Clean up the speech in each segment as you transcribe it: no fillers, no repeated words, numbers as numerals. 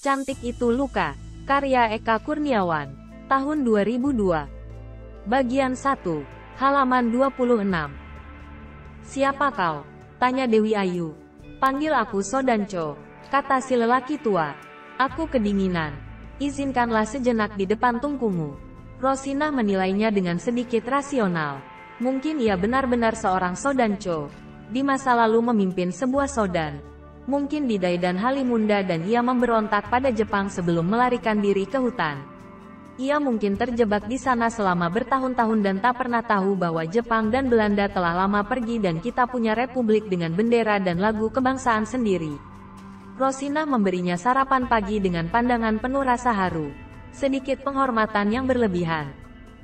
Cantik Itu Luka, karya Eka Kurniawan, tahun 2002. Bagian 1, halaman 26. Siapa kau? Tanya Dewi Ayu. Panggil aku Sodanco, kata si lelaki tua. Aku kedinginan. Izinkanlah sejenak di depan tungkumu. Rosinah menilainya dengan sedikit rasional. Mungkin ia benar-benar seorang Sodanco. Di masa lalu memimpin sebuah Sodan. Mungkin di Daidan Halimunda dan ia memberontak pada Jepang sebelum melarikan diri ke hutan. Ia mungkin terjebak di sana selama bertahun-tahun dan tak pernah tahu bahwa Jepang dan Belanda telah lama pergi dan kita punya republik dengan bendera dan lagu kebangsaan sendiri. Rosinah memberinya sarapan pagi dengan pandangan penuh rasa haru. Sedikit penghormatan yang berlebihan.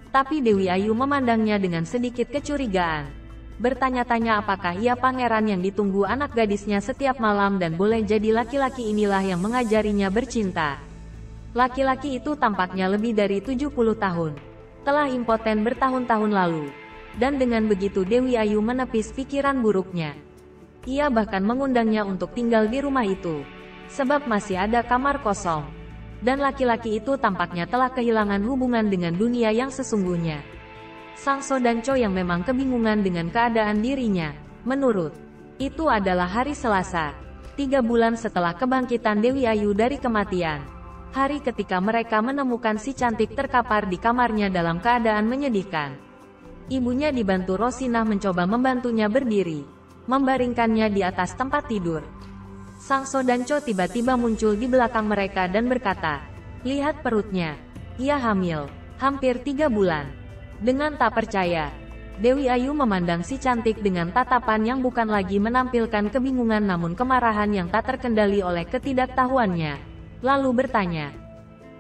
Tapi Dewi Ayu memandangnya dengan sedikit kecurigaan. Bertanya-tanya apakah ia pangeran yang ditunggu anak gadisnya setiap malam dan boleh jadi laki-laki inilah yang mengajarinya bercinta. Laki-laki itu tampaknya lebih dari 70 tahun. Telah impoten bertahun-tahun lalu. Dan dengan begitu Dewi Ayu menepis pikiran buruknya. Ia bahkan mengundangnya untuk tinggal di rumah itu. Sebab masih ada kamar kosong. Dan laki-laki itu tampaknya telah kehilangan hubungan dengan dunia yang sesungguhnya. Sang Sodanco yang memang kebingungan dengan keadaan dirinya. Menurut itu adalah hari Selasa, 3 bulan setelah kebangkitan Dewi Ayu dari kematian. Hari ketika mereka menemukan si cantik terkapar di kamarnya dalam keadaan menyedihkan. Ibunya dibantu Rosinah mencoba membantunya berdiri, membaringkannya di atas tempat tidur. Sang Sodanco tiba-tiba muncul di belakang mereka dan berkata, "Lihat perutnya, ia hamil, hampir 3 bulan." Dengan tak percaya, Dewi Ayu memandang si cantik dengan tatapan yang bukan lagi menampilkan kebingungan namun kemarahan yang tak terkendali oleh ketidaktahuannya. Lalu bertanya,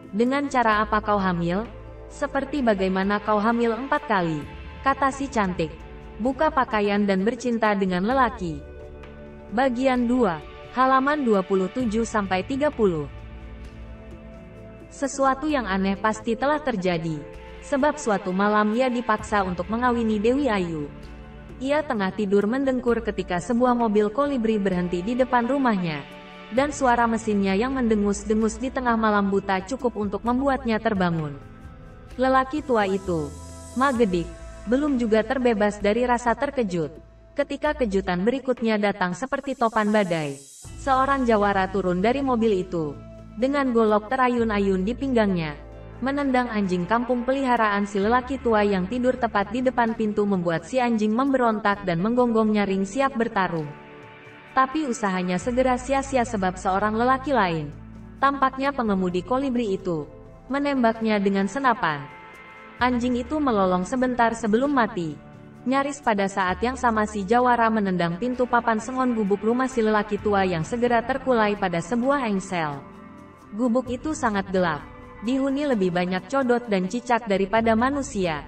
"Dengan cara apa kau hamil? Seperti bagaimana kau hamil 4 kali?" Kata si cantik. "Buka pakaian dan bercinta dengan lelaki." Bagian 2, halaman 27-30. Sesuatu yang aneh pasti telah terjadi. Sebab suatu malam ia dipaksa untuk mengawini Dewi Ayu. Ia tengah tidur mendengkur ketika sebuah mobil kolibri berhenti di depan rumahnya. Dan suara mesinnya yang mendengus-dengus di tengah malam buta cukup untuk membuatnya terbangun. Lelaki tua itu, Magedik, belum juga terbebas dari rasa terkejut. Ketika kejutan berikutnya datang seperti topan badai. Seorang jawara turun dari mobil itu. Dengan golok terayun-ayun di pinggangnya. Menendang anjing kampung peliharaan si lelaki tua yang tidur tepat di depan pintu membuat si anjing memberontak dan menggonggong nyaring siap bertarung. Tapi usahanya segera sia-sia sebab seorang lelaki lain, tampaknya pengemudi kolibri itu, menembaknya dengan senapan. Anjing itu melolong sebentar sebelum mati. Nyaris pada saat yang sama si jawara menendang pintu papan sengon gubuk rumah si lelaki tua yang segera terkulai pada sebuah engsel. Gubuk itu sangat gelap. Dihuni lebih banyak codot dan cicak daripada manusia.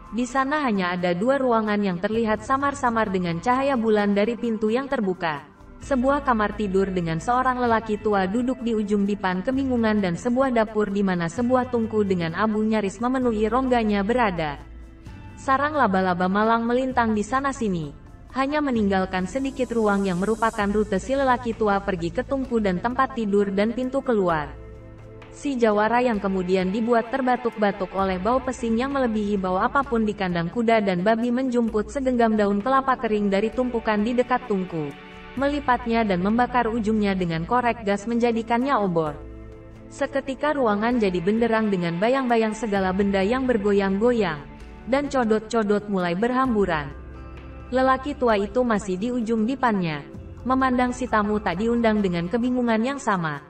Di sana hanya ada 2 ruangan yang terlihat samar-samar dengan cahaya bulan dari pintu yang terbuka. Sebuah kamar tidur dengan seorang lelaki tua duduk di ujung dipan kebingungan dan sebuah dapur di mana sebuah tungku dengan abu nyaris memenuhi rongganya berada. Sarang laba-laba malang melintang di sana-sini. Hanya meninggalkan sedikit ruang yang merupakan rute si lelaki tua pergi ke tungku dan tempat tidur dan pintu keluar. Si jawara yang kemudian dibuat terbatuk-batuk oleh bau pesing yang melebihi bau apapun di kandang kuda dan babi menjumput segenggam daun kelapa kering dari tumpukan di dekat tungku. Melipatnya dan membakar ujungnya dengan korek gas menjadikannya obor. Seketika ruangan jadi benderang dengan bayang-bayang segala benda yang bergoyang-goyang. Dan codot-codot mulai berhamburan. Lelaki tua itu masih di ujung dipannya. Memandang si tamu tak diundang dengan kebingungan yang sama.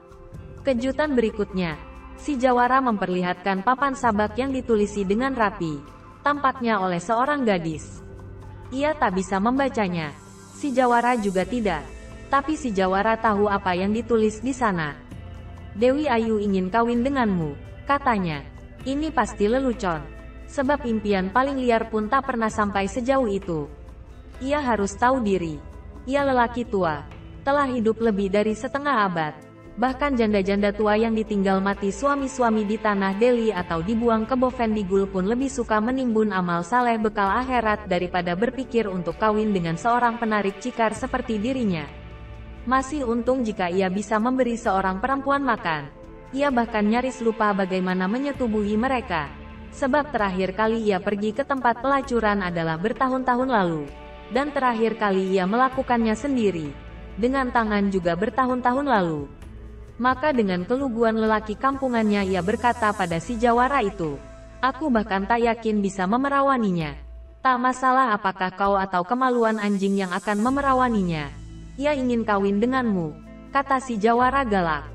Kejutan berikutnya, si jawara memperlihatkan papan sabak yang ditulisi dengan rapi, tampaknya oleh seorang gadis. Ia tak bisa membacanya. Si jawara juga tidak. Tapi si jawara tahu apa yang ditulis di sana. "Dewi Ayu ingin kawin denganmu," katanya. "Ini pasti lelucon. Sebab impian paling liar pun tak pernah sampai sejauh itu. Ia harus tahu diri. Ia lelaki tua. Telah hidup lebih dari setengah abad. Bahkan janda-janda tua yang ditinggal mati suami-suami di tanah Delhi atau dibuang ke Bovendigul pun lebih suka menimbun amal saleh bekal akhirat daripada berpikir untuk kawin dengan seorang penarik cikar seperti dirinya. Masih untung jika ia bisa memberi seorang perempuan makan. Ia bahkan nyaris lupa bagaimana menyetubuhi mereka. Sebab terakhir kali ia pergi ke tempat pelacuran adalah bertahun-tahun lalu. Dan terakhir kali ia melakukannya sendiri. Dengan tangan juga bertahun-tahun lalu. Maka dengan keluguan lelaki kampungannya ia berkata pada si jawara itu, "Aku bahkan tak yakin bisa memerawaninya. Tak masalah apakah kau atau kemaluan anjing yang akan memerawaninya. Ia ingin kawin denganmu," kata si jawara galak.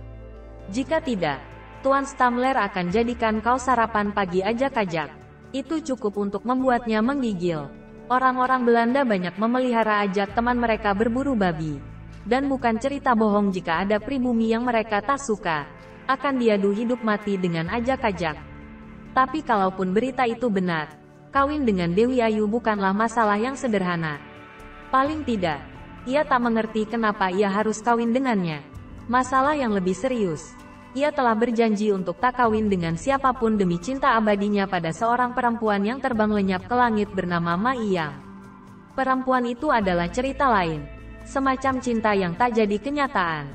"Jika tidak, Tuan Stamler akan jadikan kau sarapan pagi ajak-ajak." Itu cukup untuk membuatnya menggigil. Orang-orang Belanda banyak memelihara ajak teman mereka berburu babi. Dan bukan cerita bohong jika ada pribumi yang mereka tak suka, akan diadu hidup mati dengan ajak-ajak. Tapi kalaupun berita itu benar, kawin dengan Dewi Ayu bukanlah masalah yang sederhana. Paling tidak, ia tak mengerti kenapa ia harus kawin dengannya. Masalah yang lebih serius, ia telah berjanji untuk tak kawin dengan siapapun demi cinta abadinya pada seorang perempuan yang terbang lenyap ke langit bernama Ma Iyang. Perempuan itu adalah cerita lain, semacam cinta yang tak jadi kenyataan.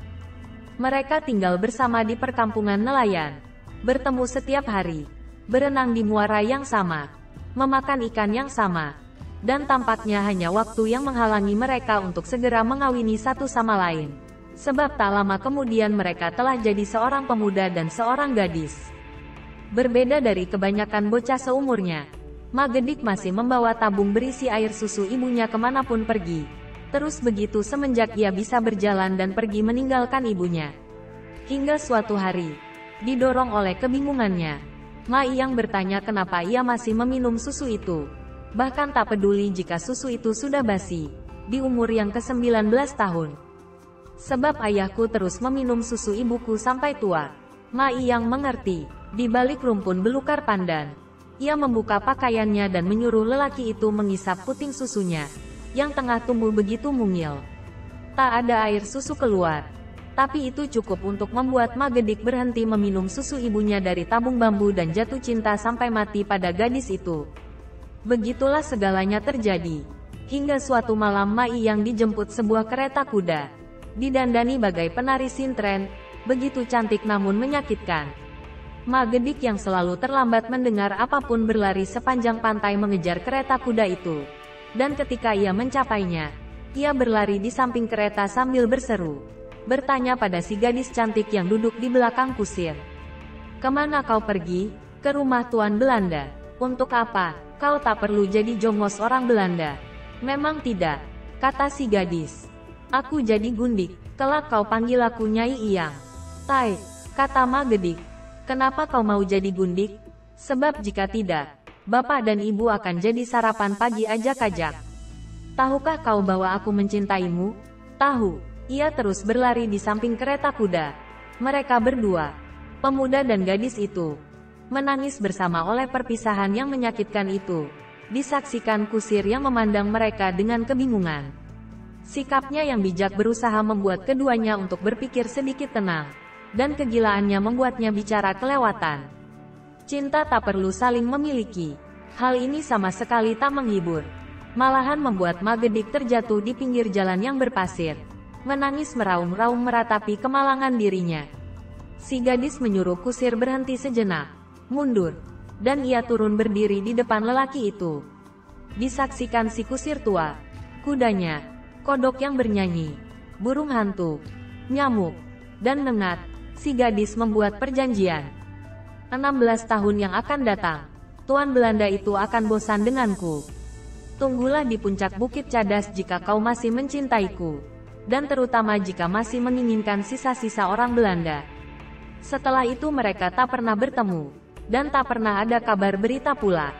Mereka tinggal bersama di perkampungan nelayan, bertemu setiap hari, berenang di muara yang sama, memakan ikan yang sama. Dan tampaknya hanya waktu yang menghalangi mereka untuk segera mengawini satu sama lain. Sebab tak lama kemudian mereka telah jadi seorang pemuda dan seorang gadis. Berbeda dari kebanyakan bocah seumurnya, Ma Gedik masih membawa tabung berisi air susu ibunya kemanapun pergi. Terus begitu semenjak ia bisa berjalan dan pergi meninggalkan ibunya. Hingga suatu hari, didorong oleh kebingungannya, Ma Iyang bertanya kenapa ia masih meminum susu itu. Bahkan tak peduli jika susu itu sudah basi, di umur yang ke-19 tahun. "Sebab ayahku terus meminum susu ibuku sampai tua." Ma Iyang mengerti. Di balik rumpun belukar pandan, ia membuka pakaiannya dan menyuruh lelaki itu mengisap puting susunya, yang tengah tumbuh begitu mungil. Tak ada air susu keluar. Tapi itu cukup untuk membuat Ma Gedik berhenti meminum susu ibunya dari tabung bambu dan jatuh cinta sampai mati pada gadis itu. Begitulah segalanya terjadi. Hingga suatu malam Ma Iyang dijemput sebuah kereta kuda. Didandani bagai penari sintren, begitu cantik namun menyakitkan. Ma Gedik yang selalu terlambat mendengar apapun berlari sepanjang pantai mengejar kereta kuda itu. Dan ketika ia mencapainya, ia berlari di samping kereta sambil berseru. Bertanya pada si gadis cantik yang duduk di belakang kusir. "Kemana kau pergi?" "Ke rumah Tuan Belanda." "Untuk apa? Kau tak perlu jadi jongos orang Belanda." "Memang tidak," kata si gadis. "Aku jadi gundik, kelak kau panggil aku Nyai Iyang." "Tai," kata Ma Gedik. "Kenapa kau mau jadi gundik?" "Sebab jika tidak, bapak dan ibu akan jadi sarapan pagi ajak-ajak." "Tahukah kau bahwa aku mencintaimu?" "Tahu." Ia terus berlari di samping kereta kuda. Mereka berdua, pemuda dan gadis itu, menangis bersama oleh perpisahan yang menyakitkan itu. Disaksikan kusir yang memandang mereka dengan kebingungan. Sikapnya yang bijak berusaha membuat keduanya untuk berpikir sedikit tenang, dan kegilaannya membuatnya bicara kelewatan. Cinta tak perlu saling memiliki. Hal ini sama sekali tak menghibur. Malahan membuat Ma Gedik terjatuh di pinggir jalan yang berpasir. Menangis meraung-raung meratapi kemalangan dirinya. Si gadis menyuruh kusir berhenti sejenak, mundur, dan ia turun berdiri di depan lelaki itu. Disaksikan si kusir tua, kudanya, kodok yang bernyanyi, burung hantu, nyamuk, dan nengat. Si gadis membuat perjanjian. 16 tahun yang akan datang, Tuan Belanda itu akan bosan denganku. Tunggulah di puncak Bukit Cadas jika kau masih mencintaiku. Dan terutama jika masih menginginkan sisa-sisa orang Belanda. Setelah itu mereka tak pernah bertemu, dan tak pernah ada kabar berita pula.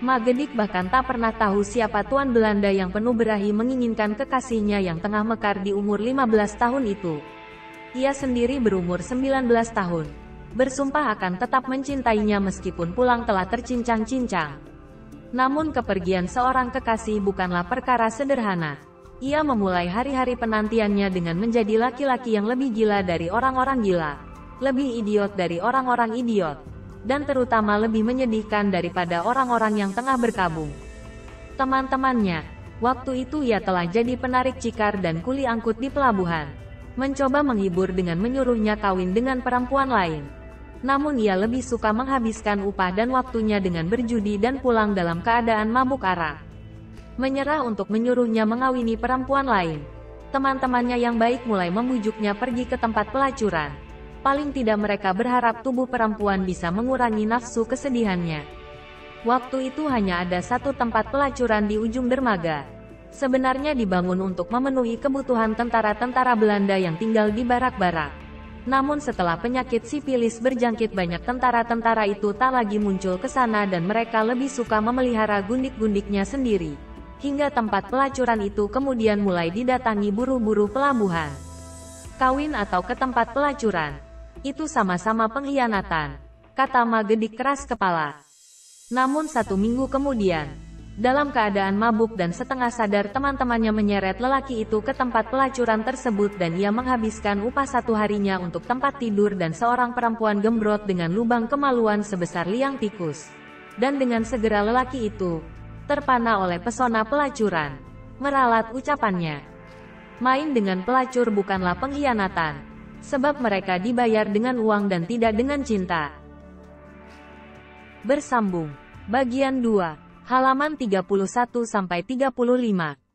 Ma Gedik bahkan tak pernah tahu siapa Tuan Belanda yang penuh berahi menginginkan kekasihnya yang tengah mekar di umur 15 tahun itu. Ia sendiri berumur 19 tahun, bersumpah akan tetap mencintainya meskipun pulang telah tercincang-cincang. Namun kepergian seorang kekasih bukanlah perkara sederhana. Ia memulai hari-hari penantiannya dengan menjadi laki-laki yang lebih gila dari orang-orang gila, lebih idiot dari orang-orang idiot, dan terutama lebih menyedihkan daripada orang-orang yang tengah berkabung. Teman-temannya, Waktu itu ia telah jadi penarik cikar dan kuli angkut di pelabuhan. Mencoba menghibur dengan menyuruhnya kawin dengan perempuan lain. Namun ia lebih suka menghabiskan upah dan waktunya dengan berjudi dan pulang dalam keadaan mabuk arak. Menyerah untuk menyuruhnya mengawini perempuan lain. Teman-temannya yang baik mulai membujuknya pergi ke tempat pelacuran. Paling tidak mereka berharap tubuh perempuan bisa mengurangi nafsu kesedihannya. Waktu itu hanya ada satu tempat pelacuran di ujung dermaga. Sebenarnya dibangun untuk memenuhi kebutuhan tentara-tentara Belanda yang tinggal di barak-barak. Namun setelah penyakit sipilis berjangkit, banyak tentara-tentara itu tak lagi muncul ke sana dan mereka lebih suka memelihara gundik-gundiknya sendiri. Hingga tempat pelacuran itu kemudian mulai didatangi buruh-buruh pelabuhan. Kawin atau ke tempat pelacuran, itu sama-sama pengkhianatan, kata Ma Gedik keras kepala. Namun 1 minggu kemudian, dalam keadaan mabuk dan setengah sadar, teman-temannya menyeret lelaki itu ke tempat pelacuran tersebut dan ia menghabiskan upah 1 harinya untuk tempat tidur dan seorang perempuan gembrot dengan lubang kemaluan sebesar liang tikus. Dan dengan segera lelaki itu terpana oleh pesona pelacuran. Meralat ucapannya. Main dengan pelacur bukanlah pengkhianatan, sebab mereka dibayar dengan uang dan tidak dengan cinta. Bersambung. Bagian 2. Halaman 31-35.